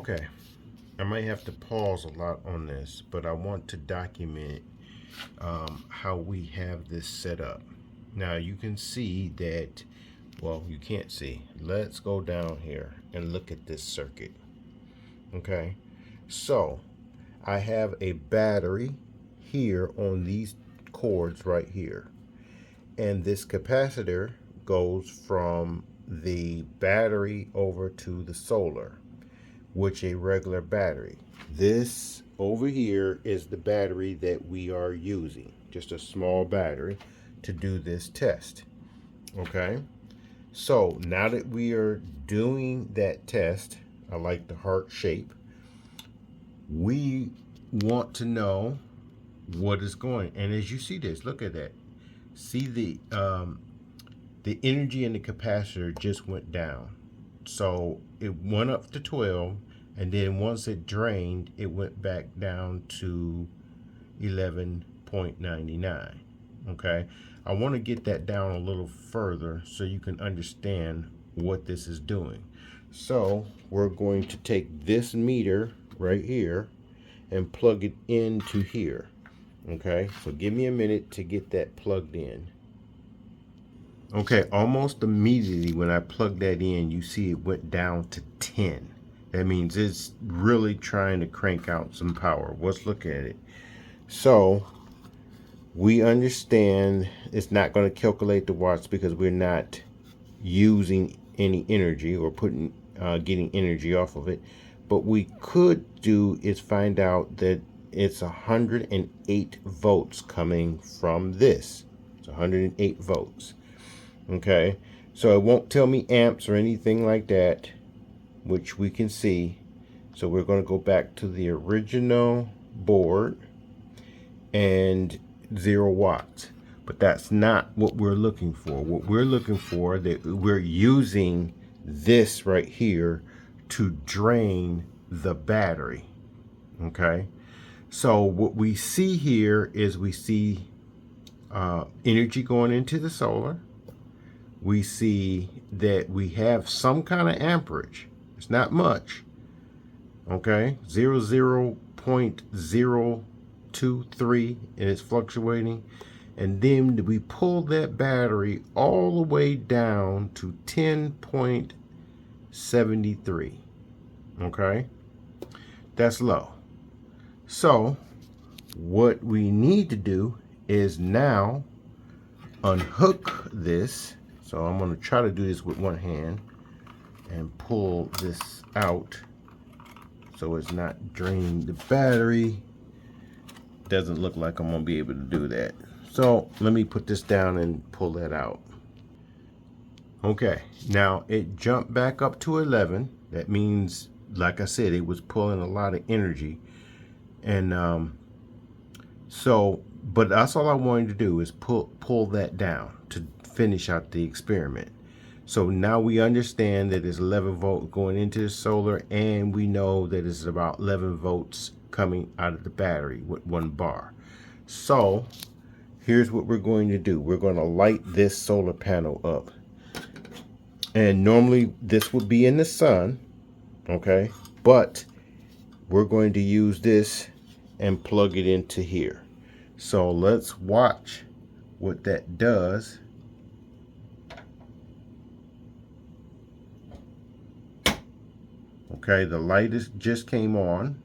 Okay, I might have to pause a lot on this, but I want to document how we have this set up. Now you can see that, well, you can't see. Let's go down here and look at this circuit. Okay, so I have a battery here on these cords right here, and this capacitor goes from the battery over to the solar, which a regular battery. This over here is the battery that we are using, just a small battery to do this test. Okay, so now that we are doing that test, I like the heart shape, we want to know what is going. And as you see this, look at that. See the energy in the capacitor just went down. So it went up to 12, and then once it drained, it went back down to 11.99. Okay, I want to get that down a little further so you can understand what this is doing. So we're going to take this meter right here and plug it into here. Okay, so give me a minute to get that plugged in. Okay, almost immediately when I plug that in, you see it went down to 10. That means it's really trying to crank out some power. Let's look at it. So we understand it's not going to calculate the watts because we're not using any energy or putting getting energy off of it. But we could do is find out that it's 108 volts coming from this. It's 108 volts. Okay, so it won't tell me amps or anything like that, which we can see. So we're going to go back to the original board and 0 watts. But that's not what we're looking for. What we're looking for, that we're using this right here to drain the battery. Okay, so what we see here is we see energy going into the solar. We see that we have some kind of amperage. It's not much. Okay, 0.023, and it's fluctuating. And then we pull that battery all the way down to 10.73. Okay, that's low. So what we need to do is now unhook this. So I'm going to try to do this with one hand and pull this out so it's not draining the battery. Doesn't look like I'm going to be able to do that. So let me put this down and pull that out. Okay, now it jumped back up to 11. That means, like I said, it was pulling a lot of energy. And but that's all I wanted to do is pull that down to finish out the experiment. So now we understand that it's 11 volts going into the solar, and we know that it's about 11 volts coming out of the battery with 1 bar. So here's what we're going to do. We're going to light this solar panel up. And normally this would be in the sun, okay? But we're going to use this and plug it into here. So let's watch what that does. Okay, the light just came on.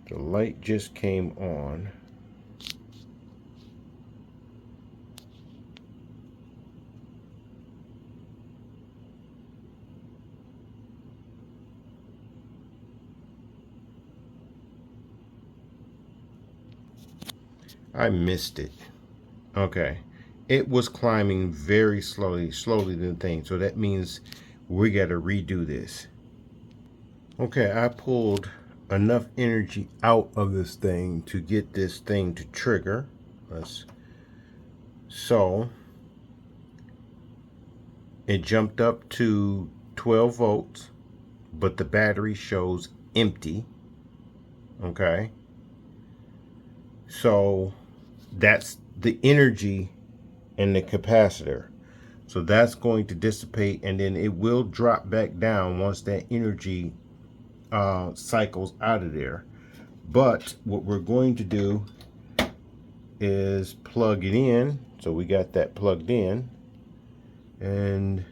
The light just came on. I missed it. Okay, it was climbing very slowly than the thing. So that means we got to redo this. Okay, I pulled enough energy out of this thing to get this thing to trigger. So it jumped up to 12 volts, but the battery shows empty. Okay, so that's the energy in the capacitor. So that's going to dissipate, and then it will drop back down once that energy cycles out of there. But what we're going to do is plug it in. So we got that plugged in, and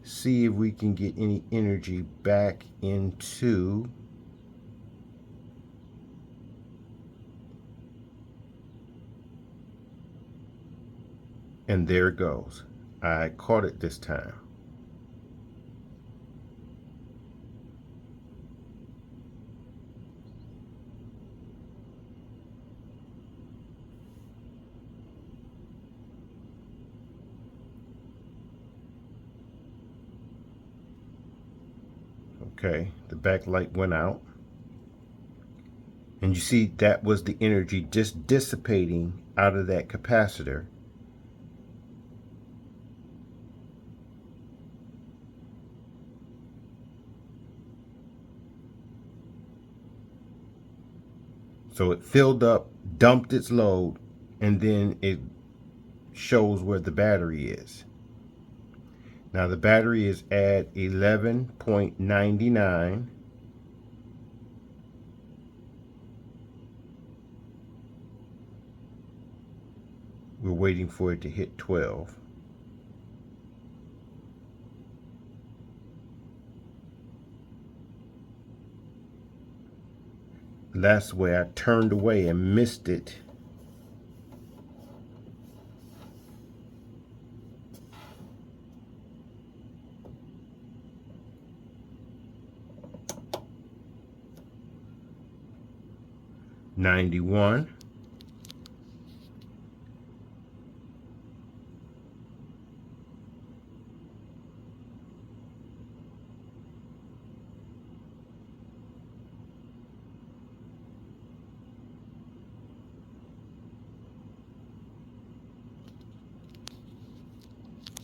see if we can get any energy back into and there it goes. I caught it this time. Okay, the backlight went out. And you see that was the energy just dissipating out of that capacitor. So it filled up, dumped its load, and then it shows where the battery is. Now the battery is at 11.99. We're waiting for it to hit 12. That's where I turned away and missed it. $91.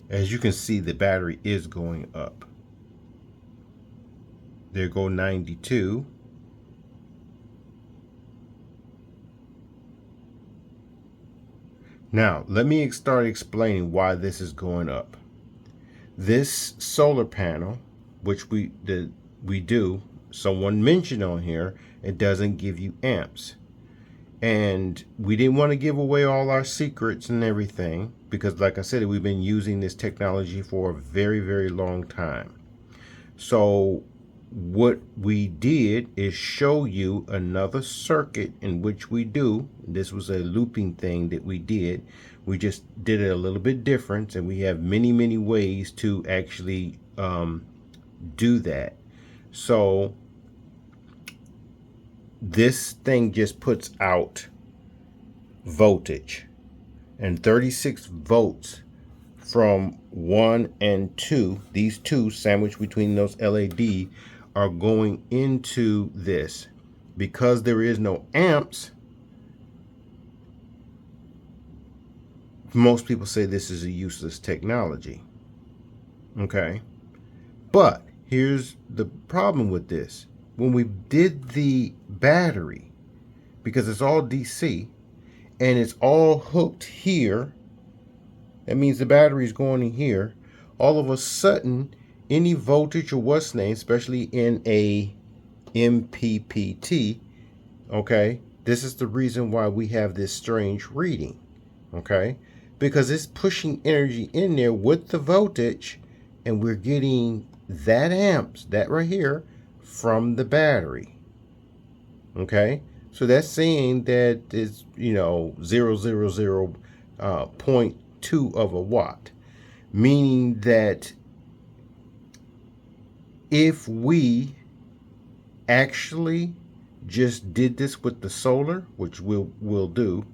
As you can see, the battery is going up. There go 92. Now, let me start explaining why this is going up. This solar panel, which we do, someone mentioned on here, it doesn't give you amps. And we didn't want to give away all our secrets and everything because, like I said, we've been using this technology for a very, very long time. So what we did is show you another circuit in which we do. This was a looping thing that we did. We just did it a little bit different, and we have many, many ways to actually do that. So this thing just puts out voltage, and 36 volts from 1 and 2, these two sandwiched between those LED, are going into this. Because there is no amps, most people say this is a useless technology. Okay, but here's the problem with this. When we did the battery, because it's all DC and it's all hooked here, that means the battery is going in here. All of a sudden, any voltage or what's name, especially in a MPPT, okay, this is the reason why we have this strange reading, okay, because it's pushing energy in there with the voltage, and we're getting that amps, that right here, from the battery. Okay, so that's saying that it's 0.2 of a watt, meaning that if we actually just did this with the solar, which we'll do,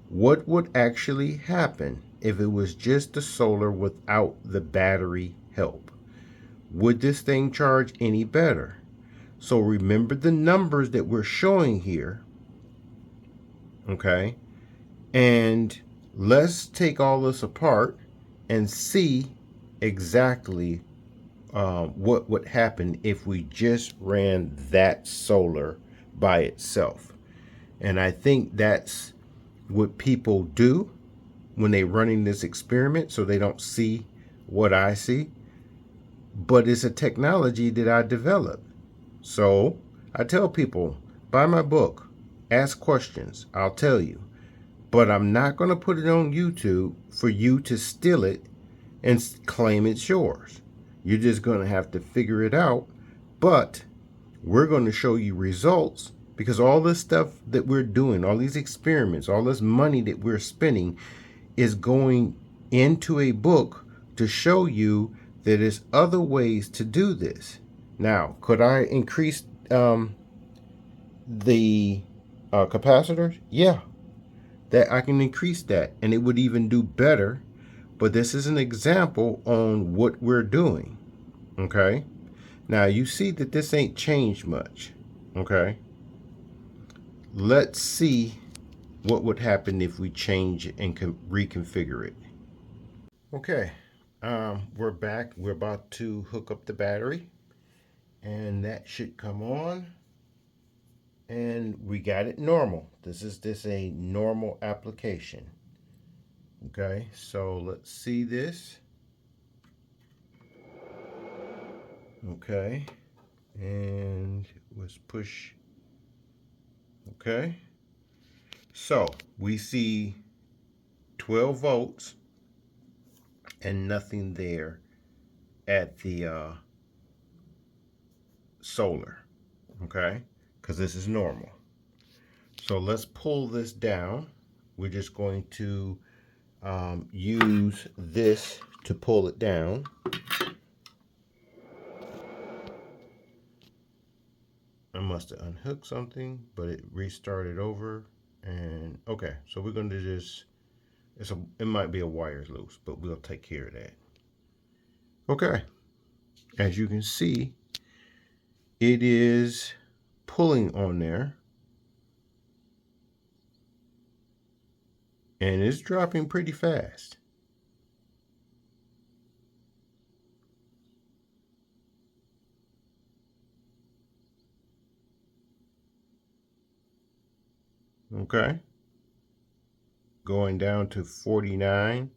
what would actually happen if it was just the solar without the battery help? Would this thing charge any better? So remember the numbers that we're showing here, okay? And let's take all this apart and see exactly what would happen if we just ran that solar by itself. And I think that's what people do when they're running this experiment, so they don't see what I see. But it's a technology that I developed. So I tell people, buy my book, ask questions, I'll tell you. But I'm not going to put it on YouTube for you to steal it and claim it's yours. You're just going to have to figure it out. But we're going to show you results, because all this stuff that we're doing, all these experiments, all this money that we're spending is going into a book to show you that there's other ways to do this. Now, could I increase the capacitors? Yeah, that I can increase that, and it would even do better. But this is an example on what we're doing. Okay, now you see that this ain't changed much. Okay, let's see what would happen if we change it and reconfigure it. Okay, we're back. We're about to hook up the battery, and that should come on. And we got it normal. This is a normal application. Okay, so let's see this. Okay, and let's push. Okay, so we see 12 volts and nothing there at the solar. Okay, because this is normal. So let's pull this down. We're just going to use this to pull it down. I must have unhooked something, but it restarted over. And okay, so we're going to just, it might be a wire loose, but we'll take care of that. Okay, as you can see, it is pulling on there, and it's dropping pretty fast. Okay, going down to 49,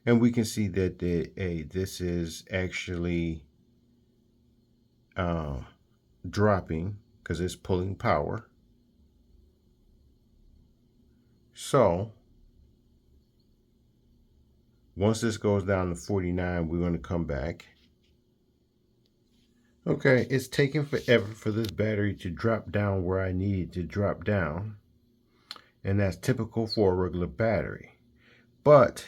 and we can see that this is actually dropping because it's pulling power. So once this goes down to 49, we're going to come back. Okay, it's taking forever for this battery to drop down where I need it to drop down. And that's typical for a regular battery. But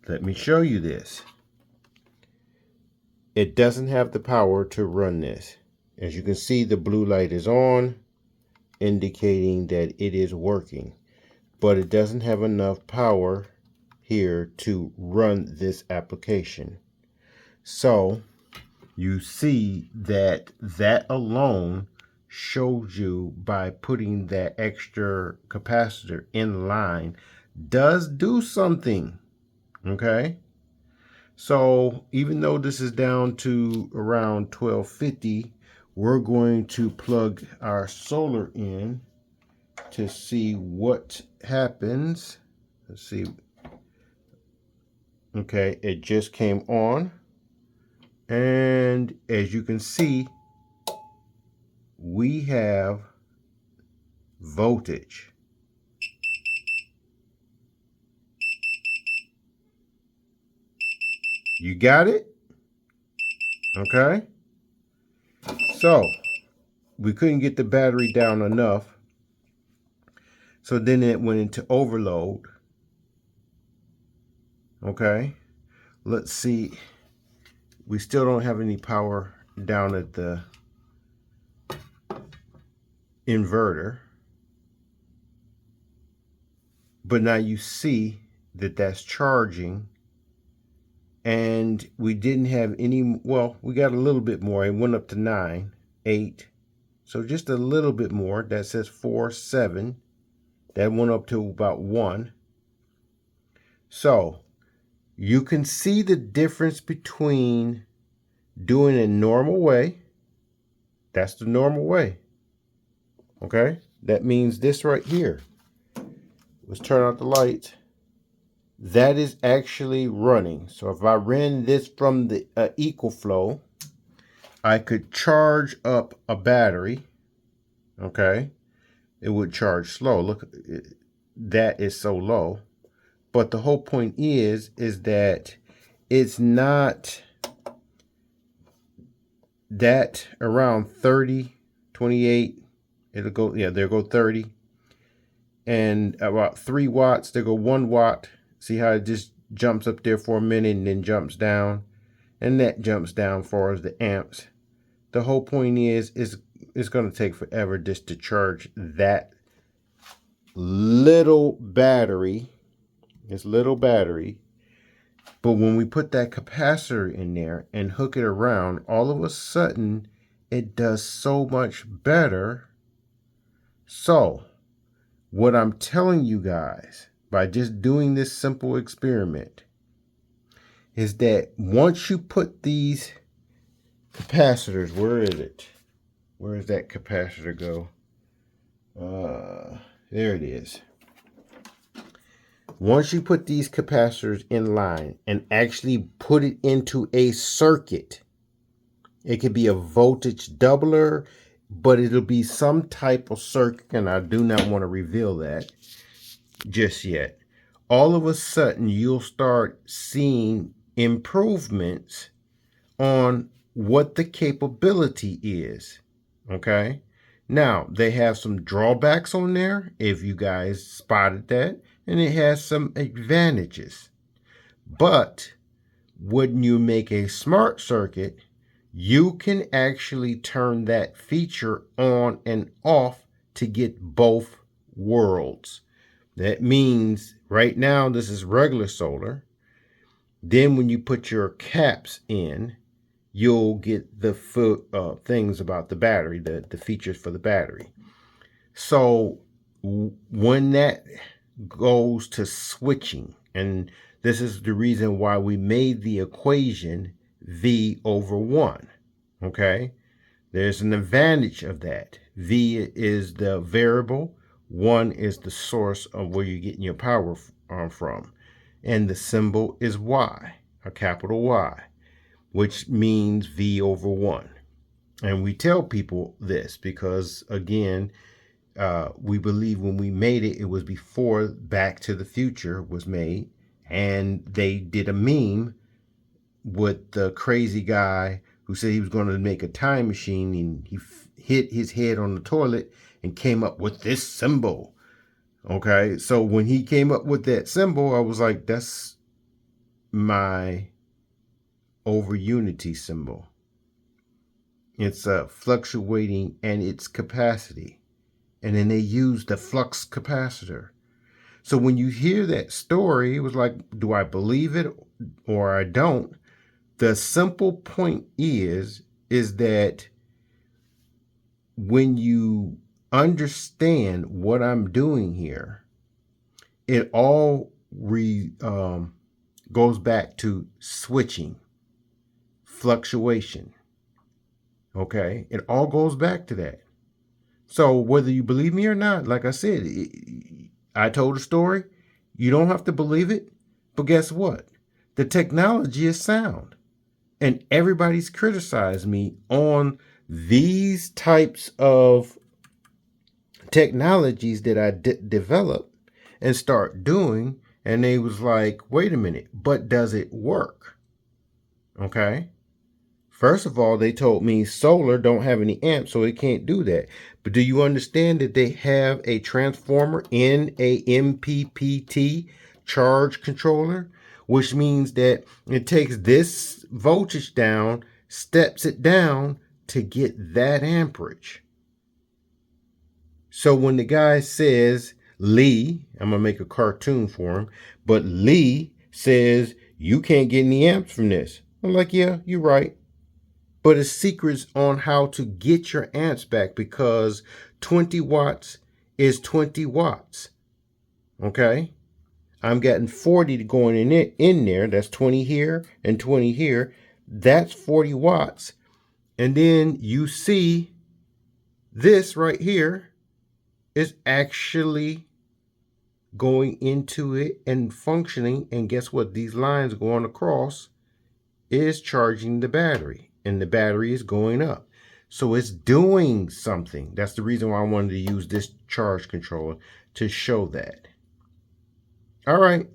let me show you this. It doesn't have the power to run this. As you can see, the blue light is on, indicating that it is working. But it doesn't have enough power here to run this application. So you see that alone shows you, by putting that extra capacitor in line, does do something. Okay, so even though this is down to around 1250, we're going to plug our solar in to see what happens. Let's see. Okay, it just came on, and as you can see, we have voltage. You got it? Okay. So we couldn't get the battery down enough. So then it went into overload. Okay. Let's see. We still don't have any power down at the inverter. But now you see that that's charging. And we didn't have any, well, we got a little bit more. It went up to 9, 8. So just a little bit more. That says 4, 7. That went up to about 1. So you can see the difference between doing it normal way. That's the normal way. Okay? That means this right here. Let's turn out the lights. That is actually running. So if I ran this from the equal flow, I could charge up a battery. Okay? It would charge slow. Look, that is so low. But the whole point is that it's not that around 30, 28, it'll go, yeah, there go 30. And about 3 watts, there go 1 watt. See how it just jumps up there for a minute and then jumps down? And that jumps down as far as the amps. The whole point is it's going to take forever just to charge that little battery. This little battery. But when we put that capacitor in there and hook it around, all of a sudden it does so much better. So what I'm telling you guys by just doing this simple experiment is that once you put these capacitors, where is it? Where does that capacitor go? There it is. Once you put these capacitors in line and actually put it into a circuit, it could be a voltage doubler, but it'll be some type of circuit, and I do not want to reveal that just yet. All of a sudden, you'll start seeing improvements on what the capability is. Okay? Now, they have some drawbacks on there, if you guys spotted that, and it has some advantages. But when you make a smart circuit, you can actually turn that feature on and off to get both worlds. That means right now this is regular solar. Then when you put your caps in, you'll get the things about the battery, the features for the battery. So when that goes to switching, and this is the reason why we made the equation V over 1. Okay? There's an advantage of that. V is the variable. 1 is the source of where you're getting your power from. And the symbol is Y, a capital Y, which means V over 1. And we tell people this because, again, we believe when we made it, it was before Back to the Future was made. And they did a meme with the crazy guy who said he was going to make a time machine, and he hit his head on the toilet and came up with this symbol. Okay, so when he came up with that symbol, I was like, that's my over unity symbol. It's fluctuating and its capacity. And then they used the flux capacitor. So when you hear that story, it was like, do I believe it or I don't? The simple point is that when you understand what I'm doing here, it all goes back to switching, fluctuation. Okay? It all goes back to that. So whether you believe me or not, like I said, I told a story. You don't have to believe it. But guess what? The technology is sound. And everybody's criticized me on these types of technologies that I develop and start doing. And they was like, wait a minute, but does it work? Okay. First of all, they told me solar don't have any amps, so it can't do that. But do you understand that they have a transformer in a MPPT Charge Controller? Which means that it takes this voltage down, steps it down to get that amperage. So when the guy says, Lee, I'm going to make a cartoon for him, but Lee says, you can't get any amps from this. I'm like, yeah, you're right. But it's secrets on how to get your amps back, because 20 watts is 20 watts. Okay? I'm getting 40 going in there. That's 20 here and 20 here. That's 40 watts. And then you see this right here is actually going into it and functioning. And guess what? These lines going across is charging the battery, and the battery is going up. So it's doing something. That's the reason why I wanted to use this charge controller to show that. All right.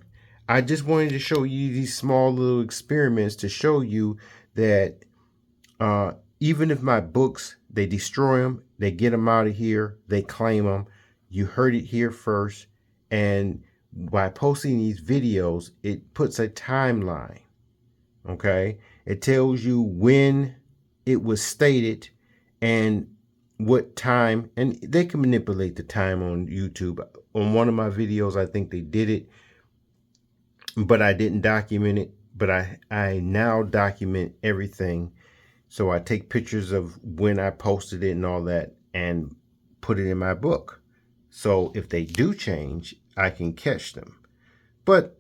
I just wanted to show you these small little experiments to show you that even if my books, they destroy them, they get them out of here, they claim them. You heard it here first. And by posting these videos, it puts a timeline. Okay. It tells you when it was stated and what time, and they can manipulate the time on YouTube. On one of my videos, I think they did it, but I didn't document it. But I now document everything. So I take pictures of when I posted it and all that and put it in my book. So if they do change, I can catch them. But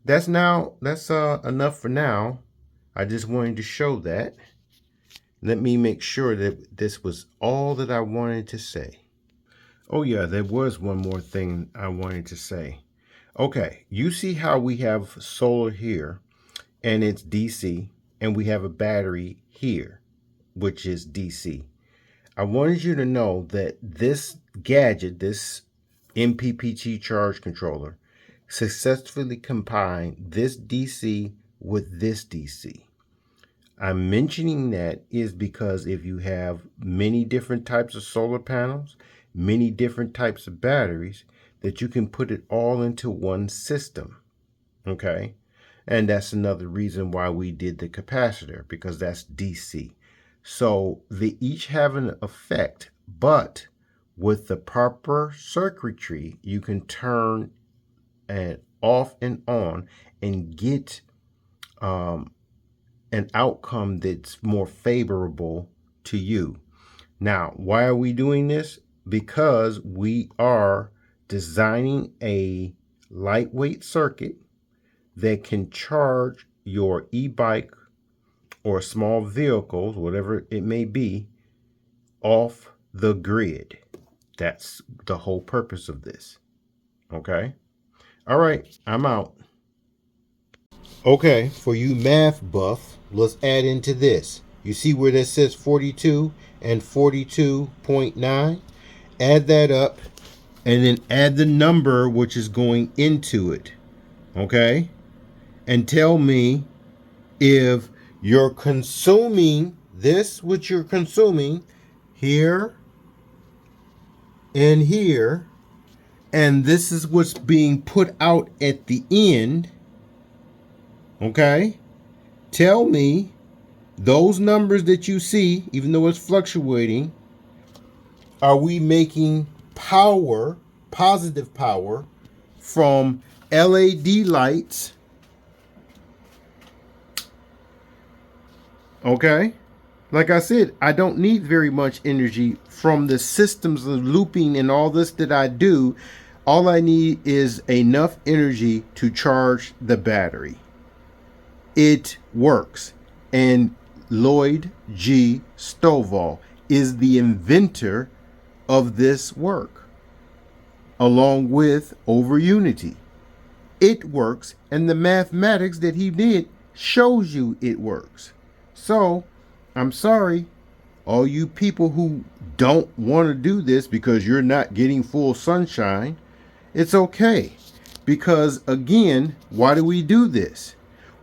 that's enough for now. I just wanted to show that. Let me make sure that this was all that I wanted to say. Oh yeah, there was one more thing I wanted to say. Okay, you see how we have solar here and it's DC, and we have a battery here, which is DC. I wanted you to know that this gadget, this MPPT Charge Controller, successfully combined this DC with this DC. I'm mentioning that is because if you have many different types of solar panels, many different types of batteries, that you can put it all into one system. Okay? And that's another reason why we did the capacitor, because that's DC. So they each have an effect, but with the proper circuitry, you can turn it off and on and get an outcome that's more favorable to you. Now, why are we doing this? Because we are designing a lightweight circuit that can charge your e-bike or small vehicles, whatever it may be, off the grid. That's the whole purpose of this. Okay? All right, I'm out. Okay, for you math buff, let's add into this. You see where that says 42 and 42.9? Add that up and then add the number which is going into it. Okay? And tell me if you're consuming this, which you're consuming here and here, and this is what's being put out at the end. Okay? Tell me those numbers that you see, even though it's fluctuating, are we making power, positive power, from LED lights? Okay? Like I said, I don't need very much energy from the systems of looping and all this that I do. All I need is enough energy to charge the battery. It works. And Lloyd G. Stovall is the inventor of this work, along with Over Unity. It works, and the mathematics that he did shows you it works. So, I'm sorry, all you people who don't want to do this because you're not getting full sunshine, it's okay. Because again, why do we do this?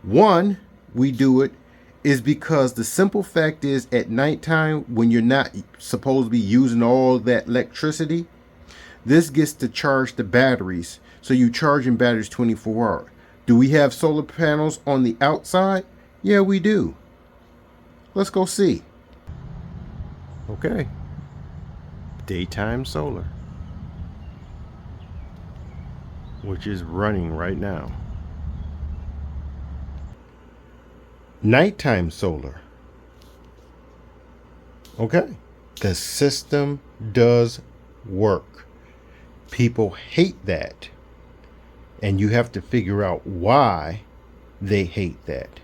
One, we do it is because the simple fact is at nighttime when you're not supposed to be using all that electricity, this gets to charge the batteries. So you charging batteries 24 hours. Do we have solar panels on the outside? Yeah, we do. Let's go see. Okay. Daytime solar, which is running right now. Nighttime solar. Okay. The system does work. People hate that. And you have to figure out why they hate that.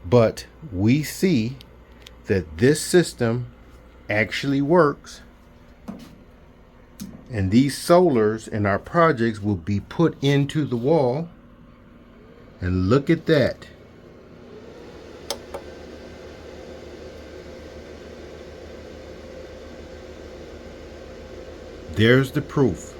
But we see that this system actually works, and these solars in our projects will be put into the wall. And look at that. There's the proof.